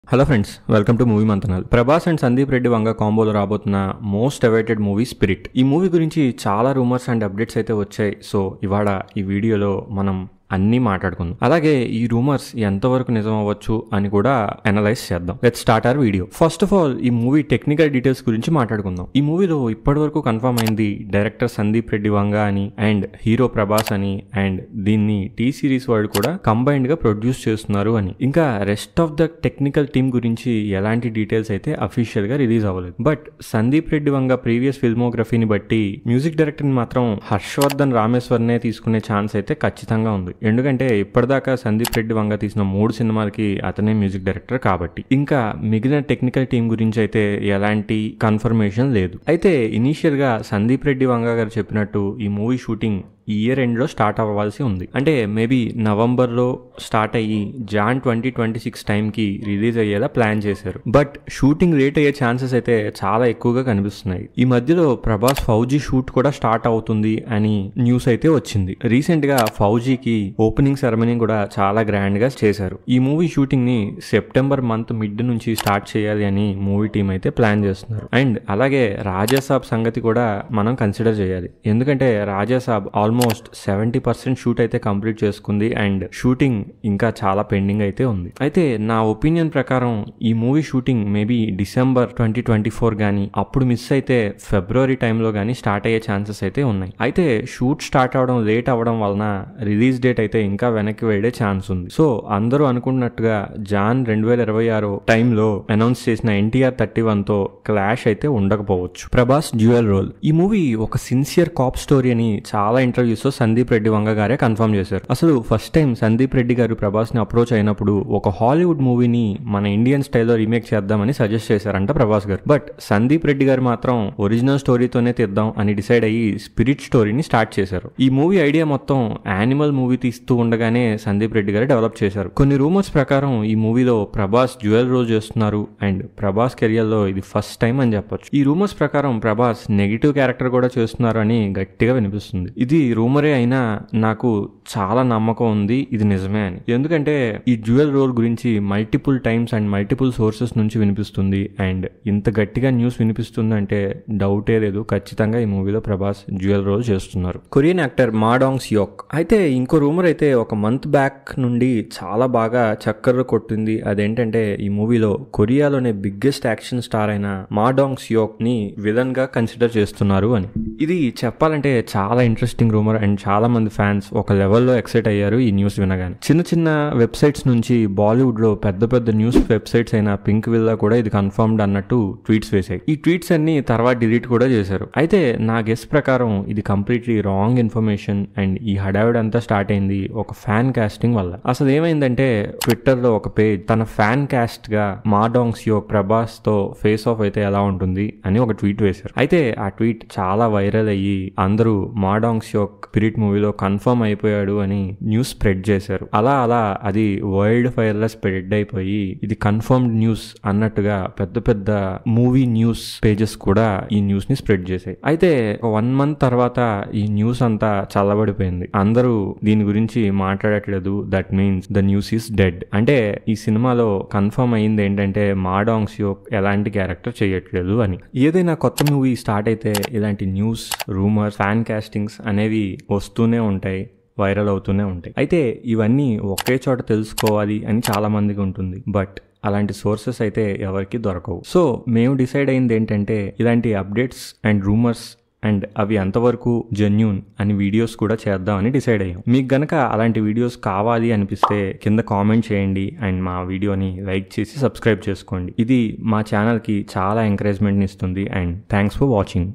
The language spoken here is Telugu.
Hello friends, welcome to movie మంతనాలు. ప్రభాస్ అండ్ సందీప్ రెడ్డి వంగ కాంబోలో రాబోతున్న మోస్ట్ అవైటెడ్ మూవీ స్పిరిట్. ఈ మూవీ గురించి చాలా రూమర్స్ అండ్ అప్డేట్స్ అయితే వచ్చాయి. సో ఇవాళ ఈ వీడియోలో మనం అన్నీ మాట్లాడుకుందాం. అలాగే ఈ రూమర్స్ ఎంతవరకు నిజం అవ్వచ్చు అని కూడా అనలైజ్ చేద్దాం. Let's start our video. First of all ఈ మూవీ టెక్నికల్ డీటెయిల్స్ గురించి మాట్లాడుకుందాం. ఈ మూవీలో ఇప్పటి వరకు కన్ఫర్మ్ అయింది డైరెక్టర్ సందీప్ రెడ్డి వంగ అని అండ్ హీరో ప్రభాస్ అని అండ్ దీన్ని టీ సిరీస్ వాళ్ళు కూడా కంబైన్డ్ గా ప్రొడ్యూస్ చేస్తున్నారు అని. ఇంకా rest of the technical team గురించి ఎలాంటి డీటెయిల్స్ అయితే అఫీషియల్ గా రిలీజ్ అవ్వలేదు. బట్ సందీప్ రెడ్డి వంగ ప్రీవియస్ ఫిల్మోగ్రఫీని బట్టి మ్యూజిక్ డైరెక్టర్ ని మాత్రం హర్షవర్ధన్ రామేశ్వర్నే తీసుకునే ఛాన్స్ అయితే ఖచ్చితంగా ఉంది. ఎందుకంటే ఇప్పటిదాకా సందీప్ రెడ్డి వంగ తీసిన 3 సినిమాలకి అతనే మ్యూజిక్ డైరెక్టర్ కాబట్టి. ఇంకా మిగిలిన టెక్నికల్ టీం గురించి అయితే ఎలాంటి కన్ఫర్మేషన్ లేదు. అయితే ఇనీషియల్ గా సందీప్ రెడ్డి వంగ గారు చెప్పినట్టు ఈ మూవీ షూటింగ్ ఈ ఇయర్ ఎండ్ లో స్టార్ట్ అవ్వాల్సి ఉంది. అంటే మేబీ నవంబర్ లో స్టార్ట్ అయ్యి జాన్ 2026 టైం కి రిలీజ్ అయ్యేలా ప్లాన్ చేశారు. బట్ షూటింగ్ లేట్ అయ్యే ఛాన్సెస్ అయితే చాలా ఎక్కువగా కనిపిస్తున్నాయి. ఈ మధ్యలో ప్రభాస్ ఫౌజీ షూట్ కూడా స్టార్ట్ అవుతుంది అని న్యూస్ అయితే వచ్చింది. రీసెంట్ గా ఫౌజీకి ఓపెనింగ్ సెరమనీ కూడా చాలా గ్రాండ్ గా చేశారు. ఈ మూవీ షూటింగ్ ని సెప్టెంబర్ మంత్ మిడ్ నుంచి స్టార్ట్ చేయాలి అని మూవీ టీం అయితే ప్లాన్ చేస్తున్నారు. అండ్ అలాగే రాజాసాబ్ సంగతి కూడా మనం కన్సిడర్ చేయాలి. ఎందుకంటే రాజాసాబ్ ఆల్మోస్ట్ 70% షూట్ అయితే కంప్లీట్ చేసుకుంది అండ్ షూటింగ్ ఇంకా చాలా పెండింగ్ అయితే ఉంది. అయితే నా ఒపీనియన్ ప్రకారం ఈ మూవీ షూటింగ్ మేబీ డిసెంబర్ 2024 గానీ, అప్పుడు మిస్ అయితే ఫిబ్రవరి టైంలో గానీ స్టార్ట్ అయ్యే ఛాన్సెస్ అయితే ఉన్నాయి. అయితే షూట్ స్టార్ట్ అవడం లేట్ అవ్వడం వలన రిలీజ్ డేట్ అయితే ఇంకా వెనక్కి వెళ్ళే ఛాన్స్ ఉంది. సో అందరూ అనుకున్నట్టుగా జాన్ 2026 టైంలో అనౌన్స్ చేసిన NTR 31 తో క్లాష్ అయితే ఉండకపోవచ్చు. Prabhas dual role. ఈ మూవీ ఒక సిన్సియర్ కాప్ స్టోరీ అని చాలా ఇంటర్వ్యూస్ లో సందీప్ రెడ్డి వంగ గారే కన్ఫర్మ్ చేశారు. అసలు ఫస్ట్ టైం సందీప్ రెడ్డి గారు ప్రభాస్ ని అప్రోచ్ అయినప్పుడు ఒక హాలీవుడ్ మూవీని మన ఇండియన్ స్టైల్లో రీమేక్ చేద్దామని సజెస్ట్ చేశారంట ప్రభాస్ గారు. బట్ సందీప్ రెడ్డి గారు మాత్రం ఒరిజినల్ స్టోరీతోనే తీద్దాం అని డిసైడ్ అయ్యి స్పిరిట్ స్టోరీని స్టార్ట్ చేశారు. ఈ మూవీ ఐడియా మొత్తం యానిమల్ మూవీ తీస్తూ ఉండగానే సందీప్ రెడ్డి గారు డెవలప్ చేశారు. కొన్ని రూమర్స్ ప్రకారం ఈ మూవీలో ప్రభాస్ డ్యూయల్ రోల్ చేస్తున్నారు అండ్ ప్రభాస్ కెరియర్ లో ఇది ఫస్ట్ టైం అని చెప్పొచ్చు. ఈ రూమర్స్ ప్రకారం ప్రభాస్ నెగిటివ్ క్యారెక్టర్ కూడా చేస్తున్నారు అని గట్టిగా వినిపిస్తుంది. ఇది రూమరే అయినా నాకు చాలా నమ్మకం ఉంది ఇది నిజమే అని. ఎందుకంటే ఈ డ్యూయల్ రోల్ గురించి multiple times and multiple sources నుంచి వినిపిస్తుంది అండ్ ఇంత గట్టిగా న్యూస్ వినిపిస్తుంది అంటే డౌటే లేదు, ఖచ్చితంగా ఈ మూవీలో ప్రభాస్ డ్యూయల్ రోల్ చేస్తున్నారు. కొరియన్ యాక్టర్ మా డాంగ్ సియోక్. అయితే ఇంకో రూమర్ అయితే ఒక మంత్ బ్యాక్ నుండి చాలా బాగా చక్కర్లు కొట్టింది. అదేంటంటే ఈ మూవీలో కొరియాలోనే బిగ్గెస్ట్ యాక్షన్ స్టార్ అయిన మా డాంగ్ సియోక్ ని విలన్ గా కన్సిడర్ చేస్తున్నారు అని. ఇది చెప్పాలంటే చాలా ఇంట్రెస్టింగ్ రూమర్ అండ్ చాలా మంది ఫ్యాన్స్ ఒక లెవెల్లో ఎక్సైట్ అయ్యారు ఈ న్యూస్ వినగానే. చిన్న చిన్న వెబ్సైట్స్ నుంచి బాలీవుడ్ లో పెద్ద పెద్ద న్యూస్ వెబ్సైట్స్ అయిన పింక్ విల్లా కూడా ఇది కన్ఫర్మ్డ్ అన్నట్టు ట్వీట్స్ వేశాయి. ఈ ట్వీట్స్ అన్ని తర్వాత డిలీట్ కూడా చేశారు. అయితే నా గెస్ ప్రకారం ఇది కంప్లీట్లీ రాంగ్ ఇన్ఫర్మేషన్ అండ్ ఈ హడావిడ్ అంతా స్టార్ట్ అయింది ఒక ఫ్యాన్ కాస్టింగ్ వల్ల. అసలు ఏమైందంటే ట్విట్టర్ లో ఒక పేజ్ తన ఫ్యాన్ కాస్ట్ గా మా డాంగ్ సియోక్ ప్రభాస్ తో ఫేస్ ఆఫ్ అయితే ఎలా ఉంటుంది అని ఒక ట్వీట్ వేశారు. అయితే ఆ ట్వీట్ చాలా వైరల్ అయ్యి అందరూ మా డాంగ్ సియోక్ స్పిరిట్ మూవీలో కన్ఫర్మ్ అయిపోయాడు అని న్యూస్ స్ప్రెడ్ చేశారు. అలా అది వరల్డ్ ఫైర్ లా స్ప్రెడ్ అయిపోయి ఇది కన్ఫర్మ్డ్ న్యూస్ అన్నట్టుగా పెద్ద పెద్ద మూవీ న్యూస్ పేజెస్ కూడా ఈ న్యూస్ ని స్ప్రెడ్ చేశాయి. అయితే 1 మంత్ తర్వాత ఈ న్యూస్ అంతా చల్లబడిపోయింది. అందరూ దీని గురించి మాట్లాడట్లేదు. That means the news is dead. అంటే ఈ సినిమాలో కన్ఫర్మ్ అయింది ఏంటంటే మా డాంగ్ సియోక్ ఎలాంటి క్యారెక్టర్ చేయట్లేదు అని. ఏదైనా కొత్త మూవీ స్టార్ట్ అయితే ఇలాంటి న్యూస్, రూమర్స్, ఫ్యాన్ కాస్టింగ్స్ అనేవి వస్తూనే ఉంటాయి, వైరల్ అవుతూనే ఉంటాయి. అయితే ఇవన్నీ ఒకే చోట తెలుసుకోవాలి అని చాలా మందికి ఉంటుంది. బట్ అలాంటి సోర్సెస్ అయితే ఎవరికి దొరకవు. సో మేము డిసైడ్ అయింది ఏంటంటే ఇలాంటి అప్డేట్స్ అండ్ రూమర్స్ అండ్ అవి ఎంతవరకు జెన్యూన్ అని వీడియోస్ కూడా చేద్దామని డిసైడ్ అయ్యాం. మీకు గనక అలాంటి వీడియోస్ కావాలి అనిపిస్తే కింద కామెంట్ చేయండి అండ్ మా వీడియోని లైక్ చేసి సబ్స్క్రైబ్ చేసుకోండి. ఇది మా ఛానల్కి చాలా ఎంకరేజ్మెంట్ని ఇస్తుంది అండ్ థ్యాంక్స్ ఫర్ వాచింగ్.